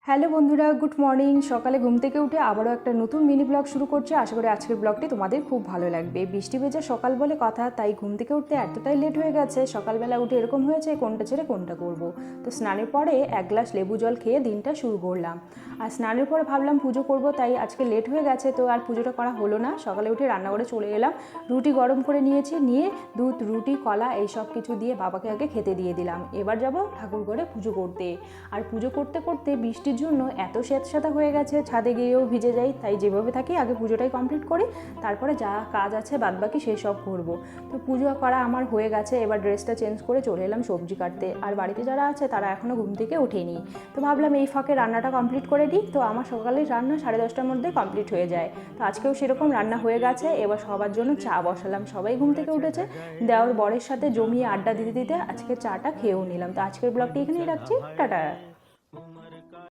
Hello বন্ধুরা, good morning. সকালে ঘুম থেকে উঠে আবারও একটা নতুন মিনি ব্লগ শুরু করছি। আশা করি আজকের ব্লগটি তোমাদের খুব ভালো লাগবে। বৃষ্টি ভেজা সকাল বলে কথা, তাই ঘুম থেকে উঠতে এতটাই লেট হয়ে গেছে। সকালবেলা উঠে এরকম হয়েছে কোনটা ছেড়ে কোনটা করব। তো স্নানের পরে এক গ্লাস লেবু জল খেয়ে দিনটা শুরু করলাম। আর স্নানের পরে ভাবলাম পুজো করব, তাই আজকে লেট হয়ে গেছে, তো আর পুজোটা করা হলো না। সকালে উঠে রান্নাঘরে চলে এলাম, রুটি গরম করে নিয়েছি, নিয়ে দুধ, রুটি, কলা এই সব কিছু দিয়ে বাবাকে আগে খেতে দিয়ে দিলাম। এবার যাব ঠাকুর ঘরে পুজো করতে। আর পুজো করতে করতে বৃষ্টির জন্য এত স্যাঁতস্যাঁতা হয়ে গেছে, ছাদে গিয়েও ভিজে যাই। তাই যেভাবে থাকি আগে পুজোটাই কমপ্লিট করি, তারপরে যা কাজ আছে বাদবাকি সেই সব করবো। তো পুজো করা আমার হয়ে গেছে। এবার ড্রেসটা চেঞ্জ করে চলে এলাম সবজি কাটতে। আর বাড়িতে যারা আছে তারা এখনও ঘুম থেকে ওঠেনি, তো ভাবলাম এই ফাঁকে রান্নাটা কমপ্লিট করে দিই। তো আমার সকালের রান্না 10:30টার মধ্যে কমপ্লিট হয়ে যায়। তো আজকেও সেরকম রান্না হয়ে গেছে। এবার সবার জন্য চা বসালাম। সবাই ঘুম থেকে উঠেছে, দেওর বরের সাথে জমিয়ে আড্ডা দিতে দিতে আজকে চাটা খেয়েও নিলাম। তো আজকের ব্লগটি এখানেই রাখছি, টাটা।